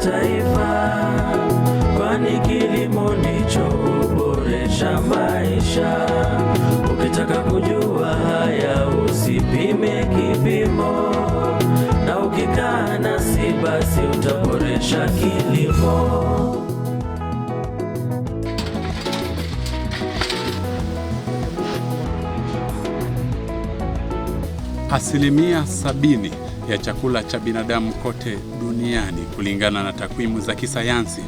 taifa, kwani kilimo ndicho huboresha maisha. Ukitaka kujua haya usipime kipimo, na ukikaa nasi basi utaboresha kilimo. Asilimia 70 ya chakula cha binadamu kote duniani, kulingana na takwimu za kisayansi,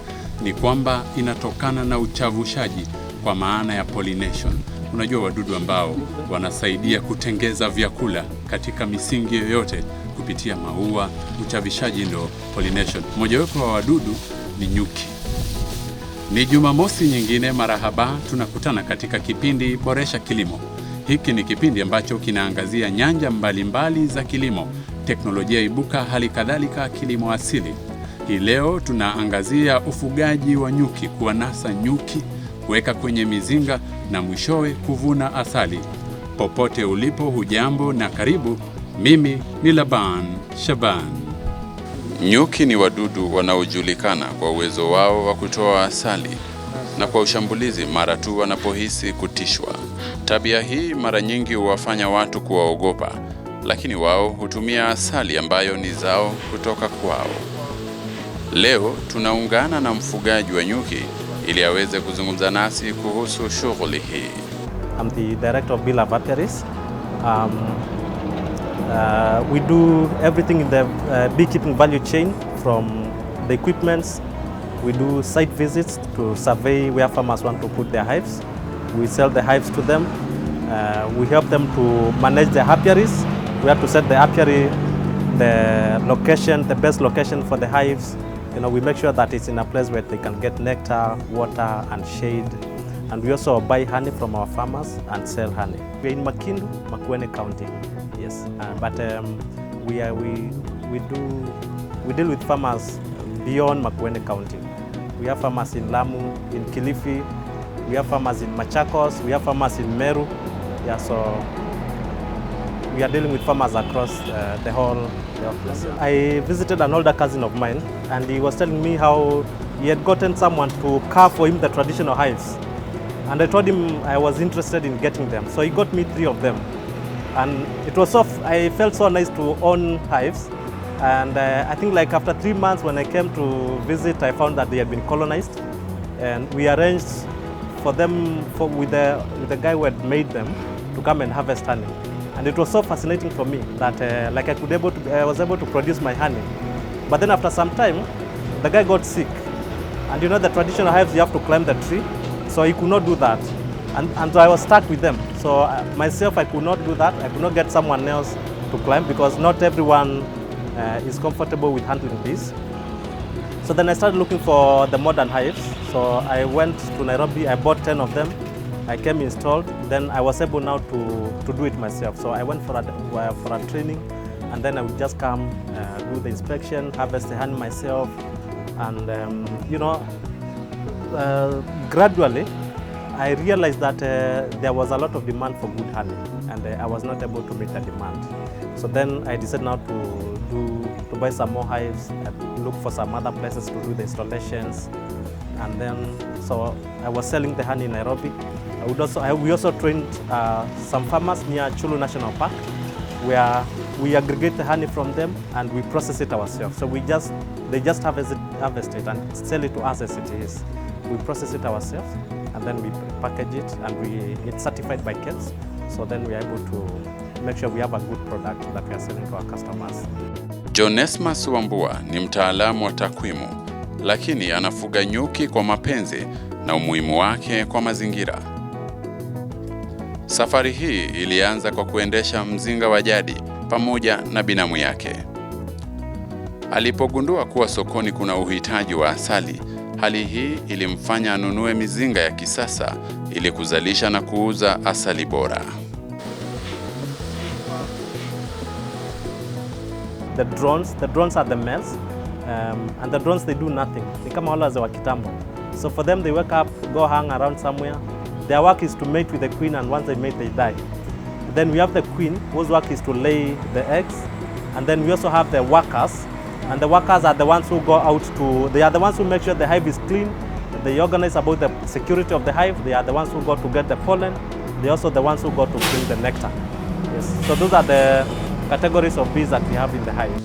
ni kwamba inatokana na uchavushaji, kwa maana ya pollination. Unajua wadudu ambao wanasaidia kutengeza vyakula katika misingi yoyote kupitia maua. Uchavishaji ndo pollination. Mojawapo wa wadudu ni nyuki. Ni Jumamosi nyingine marahaba, tunakutana katika kipindi Boresha Kilimo. Hiki ni kipindi ambacho kinaangazia nyanja mbalimbali za kilimo, teknolojia ibuka, hali kadhalika kilimo asili. Hii leo tunaangazia ufugaji wa nyuki, kuwanasa nyuki, kuweka kwenye mizinga na mwishowe kuvuna asali. Popote ulipo, hujambo na karibu. Mimi ni Laban Shaban. Nyuki ni wadudu wanaojulikana kwa uwezo wao wa kutoa asali na kwa ushambulizi mara tu wanapohisi kutishwa. Tabia hii mara nyingi huwafanya watu kuwaogopa, lakini wao hutumia asali ambayo ni zao kutoka kwao. Leo tunaungana na mfugaji wa nyuki ili aweze kuzungumza nasi kuhusu shughuli hii. I'm the director of Biashara Farming. We do everything in the beekeeping value chain, from the equipments. We do site visits to survey where farmers want to put their hives. We sell the hives to them. We help them to manage their apiaries. We have to set the apiary, the location, the best location for the hives. We make sure that it's in a place where they can get nectar, water, and shade. And we also buy honey from our farmers and sell honey. We're in Makueni County, yes. But we deal with farmers beyond Makueni County. We have farmers in Lamu, in Kilifi. We have farmers in Machakos. We have farmers in Meru. Yeah, so we are dealing with farmers across the whole place. I visited an older cousin of mine, and he was telling me how he had gotten someone to carve for him the traditional hives. And I told him I was interested in getting them. So he got me 3 of them. And it was I felt so nice to own hives. And I think like after 3 months when I came to visit, I found that they had been colonized. And we arranged for them with the guy who had made them to come and harvest honey. And it was so fascinating for me that I was able to produce my honey. But then after some time, the guy got sick. And the traditional hives, you have to climb the tree. So he could not do that. And so I was stuck with them. So myself, I could not do that. I could not get someone else to climb because not everyone is comfortable with handling this. So then I started looking for the modern hives. So I went to Nairobi, I bought 10 of them. I came installed, then I was able now to do it myself. So I went for a training, and then I would just come, do the inspection, harvest the honey myself. And gradually, I realized that there was a lot of demand for good honey, and I was not able to meet the demand. So then I decided now to buy some more hives and look for some other places to do the installations. And then, so I was selling the honey in Nairobi. We also trained some farmers near Chulu National Park, where we aggregate the honey from them and we process it ourselves. So they just harvest it and sell it to us as it is. We process it ourselves and then we package it and it's certified by KEBS. So then we are able to make sure we have a good product that we are selling to our customers. Jonesmas Wambua ni mtaalamu wa takwimu, lakini anafuga nyuki kwa mapenzi na umuhimu wake kwa mazingira. Safari hii ilianza kwa kuendesha mzinga wa jadi pamoja na binamu yake. Alipogundua kuwa sokoni kuna uhitaji wa asali, hali hii ilimfanya anunue mizinga ya kisasa ili kuzalisha na kuuza asali bora. The drones are the males, and the drones, they do nothing. Ni kama wale wazee wa kitambo. So for them, they wake up, go hang around somewhere. Their work is to mate with the queen, and once they mate, they die. Then we have the queen, whose work is to lay the eggs. And then we also have the workers And the workers are the ones who go out they are the ones who make sure the hive is clean. They organize about the security of the hive. They are the ones who go to get the pollen. They are also the ones who go to bring the nectar. Yes. So those are the categories of bees that we have in the hive.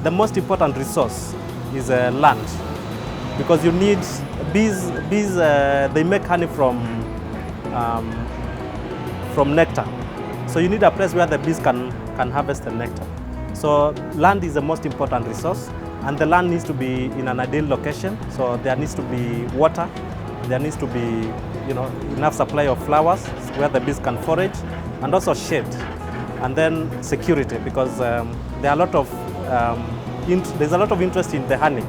The most important resource is land, because you need bees. They make honey from nectar. So you need a place where the bees can harvest the nectar. So land is the most important resource, and the land needs to be in an ideal location. So there needs to be water, there needs to be enough supply of flowers where the bees can forage, and also shade, and then security, because there's a lot of interest in the honey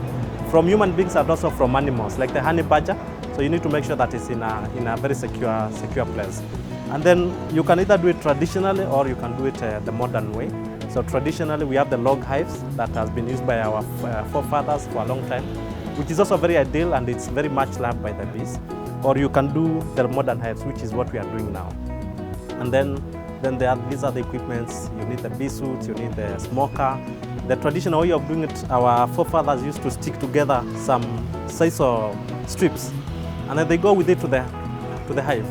from human beings and also from animals, like the honey badger. So you need to make sure that it's in a very secure place. And then you can either do it traditionally or you can do it the modern way. So traditionally we have the log hives that has been used by our forefathers for a long time, which is also very ideal and it's very much loved by the bees. Or you can do the modern hives, which is what we are doing now. And then these are the equipments. You need the bee suits, you need the smoker. The traditional way of doing it, our forefathers used to stick together some sisal strips, and then they go with it to the hive,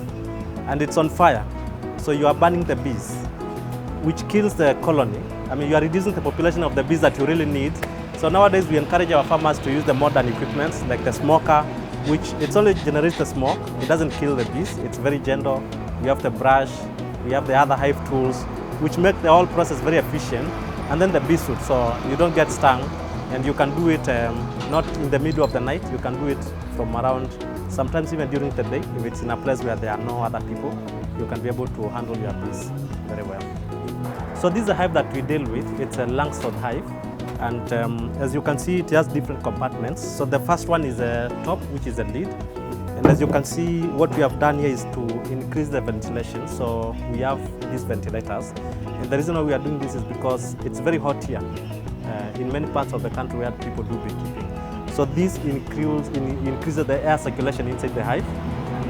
and it's on fire. So you are burning the bees, which kills the colony. I mean, you are reducing the population of the bees that you really need. So nowadays we encourage our farmers to use the modern equipments like the smoker, which it only generates the smoke. It doesn't kill the bees. It's very gentle. You have the brush, we have the other hive tools, which make the whole process very efficient. And then the bee suit, so you don't get stung, and you can do it not in the middle of the night. You can do it from around, sometimes even during the day. If it's in a place where there are no other people, you can be able to handle your bees very well. So this is a hive that we deal with. It's a Langston Hive, and as you can see, it has different compartments. So the first one is a top, which is a lid. And as you can see, what we have done here is to increase the ventilation. So we have these ventilators. And the reason why we are doing this is because it's very hot here in many parts of the country where people do beekeeping. So this increases the air circulation inside the hive,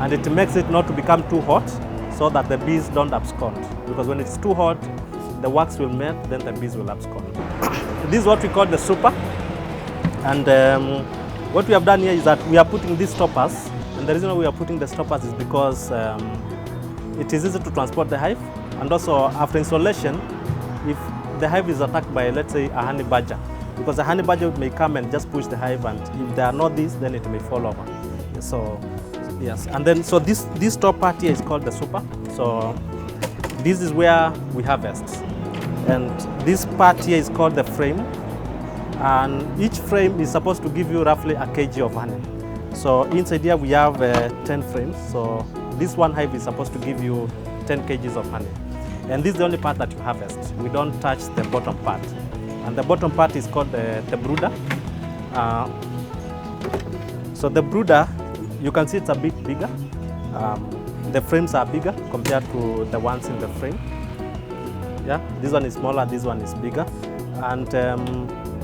and it makes it not to become too hot so that the bees don't abscond. Because when it's too hot, the wax will melt, then the bees will abscond. This is what we call the super. And what we have done here is that we are putting these stoppers. And the reason why we are putting the stoppers is because it is easy to transport the hive. And also after installation, if the hive is attacked by, let's say, a honey badger, because the honey badger may come and just push the hive, and if there are not these, then it may fall over. So yes, and then so this top part here is called the super. So this is where we harvest, and this part here is called the frame, and each frame is supposed to give you roughly a kg of honey. So inside here we have 10 frames. So this one hive is supposed to give you 10 kgs of honey. And this is the only part that you harvest. We don't touch the bottom part. And the bottom part is called the brooder. So the brooder, you can see it's a bit bigger. The frames are bigger compared to the ones in the frame. Yeah, this one is smaller, this one is bigger. And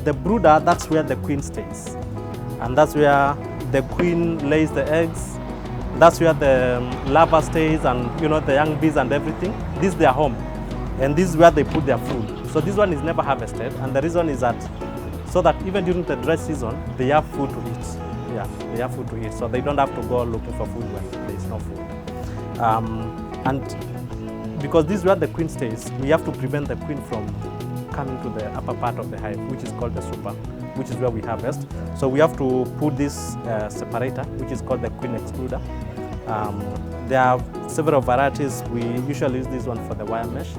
the brooder, that's where the queen stays. And that's where the queen lays the eggs. That's where the larva stays, and the young bees and everything. This is their home, and this is where they put their food. So this one is never harvested, and the reason is that so that even during the dry season, they have food to eat. Yeah, they have food to eat, so they don't have to go looking for food when there is no food. And because this is where the queen stays, we have to prevent the queen from coming to the upper part of the hive, which is called the super, which is where we harvest. So we have to put this separator, which is called the Queen Excluder. There are several varieties. We usually use this one for the wire mesh.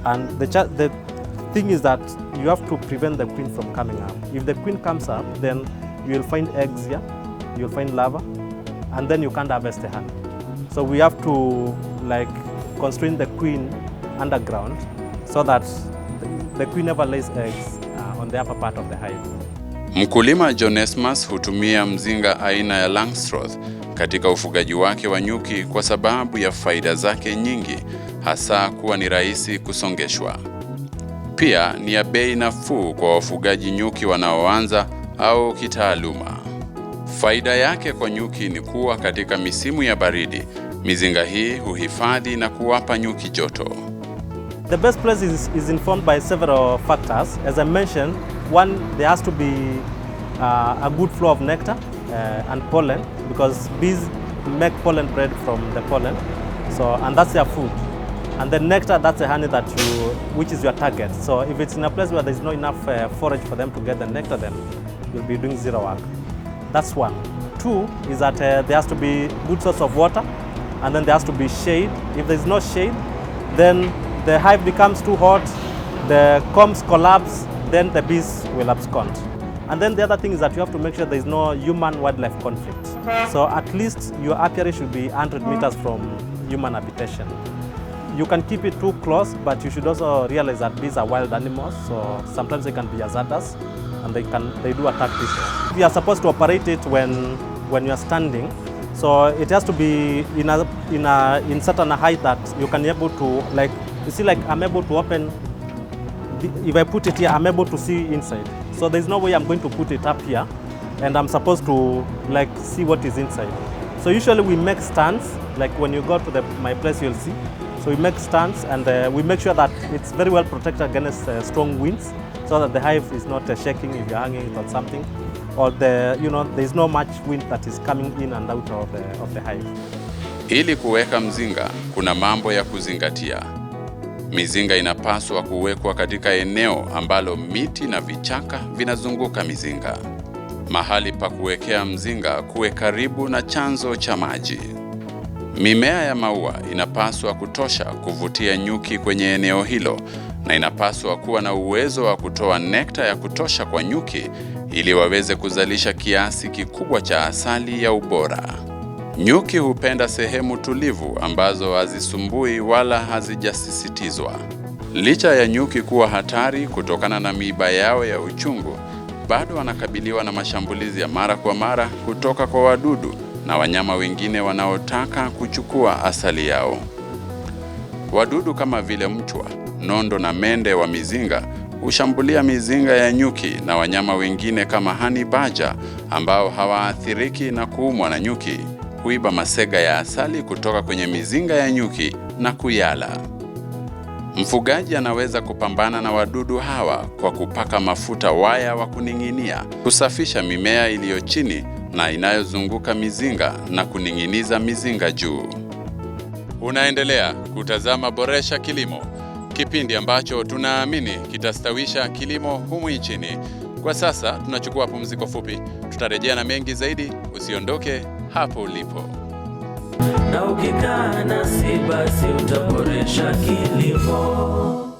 And the thing is that you have to prevent the queen from coming up. If the queen comes up, then you will find eggs here, you will find larvae, and then you can't harvest the honey. So we have to constrain the queen underground so that the queen never lays eggs on the upper part of the hive. Mkulima John Esmas hutumia mzinga aina ya Langstroth katika ufugaji wake wa nyuki kwa sababu ya faida zake nyingi, hasa kuwa ni rahisi kusongeshwa. Pia ni ya bei nafuu kwa wafugaji nyuki wanaoanza au kitaaluma. Faida yake kwa nyuki ni kuwa katika misimu ya baridi, mizinga hii huhifadhi na kuwapa nyuki joto. The best place is informed by several factors. As I mentioned, one, there has to be a good flow of nectar and pollen, because bees make pollen bread from the pollen, and that's their food. And the nectar, that's the honey which is your target. So if it's in a place where there's not enough forage for them to get the nectar, then you'll be doing zero work. That's one. Two is that there has to be good source of water, and then there has to be shade. If there's no shade, then the hive becomes too hot, the combs collapse, then the bees will abscond. And then the other thing is that you have to make sure there's no human-wildlife conflict. So at least your apiary should be 100 meters from human habitation. You can keep it too close, but you should also realize that bees are wild animals, so sometimes they can be hazardous and they do attack people. You are supposed to operate it when you are standing, so it has to be in certain height that you can be able to, like, you see, like I'm able to open. If I put it here, I'm able to see inside. So there's no way I'm going to put it up here, and I'm supposed to like see what is inside. So usually we make stands, like when you go to my place, you'll see. So we make stands, and we make sure that it's very well protected against strong winds, so that the hive is not shaking if you're hanging it on something, or there's no much wind that is coming in and out of the hive. Ili kuweka mzinga, kuna mambo ya kuzingatia. Mizinga inapaswa kuwekwa katika eneo ambalo miti na vichaka vinazunguka mizinga. Mahali pa kuwekea mzinga kuwe karibu na chanzo cha maji. Mimea ya maua inapaswa kutosha kuvutia nyuki kwenye eneo hilo, na inapaswa kuwa na uwezo wa kutoa nekta ya kutosha kwa nyuki ili waweze kuzalisha kiasi kikubwa cha asali ya ubora. Nyuki hupenda sehemu tulivu ambazo hazisumbui wala hazijasisitizwa. Licha ya nyuki kuwa hatari kutokana na miiba yao ya uchungu, bado wanakabiliwa na mashambulizi ya mara kwa mara kutoka kwa wadudu na wanyama wengine wanaotaka kuchukua asali yao. Wadudu kama vile mchwa, nondo na mende wa mizinga hushambulia mizinga ya nyuki na wanyama wengine kama honey badger ambao hawaathiriki na kuumwa na nyuki. Huiba masega ya asali kutoka kwenye mizinga ya nyuki na kuyala. Mfugaji anaweza kupambana na wadudu hawa kwa kupaka mafuta waya wa kuning'inia, kusafisha mimea iliyo chini na inayozunguka mizinga na kuning'iniza mizinga juu. Unaendelea kutazama Boresha Kilimo, kipindi ambacho tunaamini kitastawisha kilimo humu nchini. Kwa sasa tunachukua pumziko fupi, tutarejea na mengi zaidi. Usiondoke hapo ulipo. Na ukikaa nasi basi utaboresha kilimo.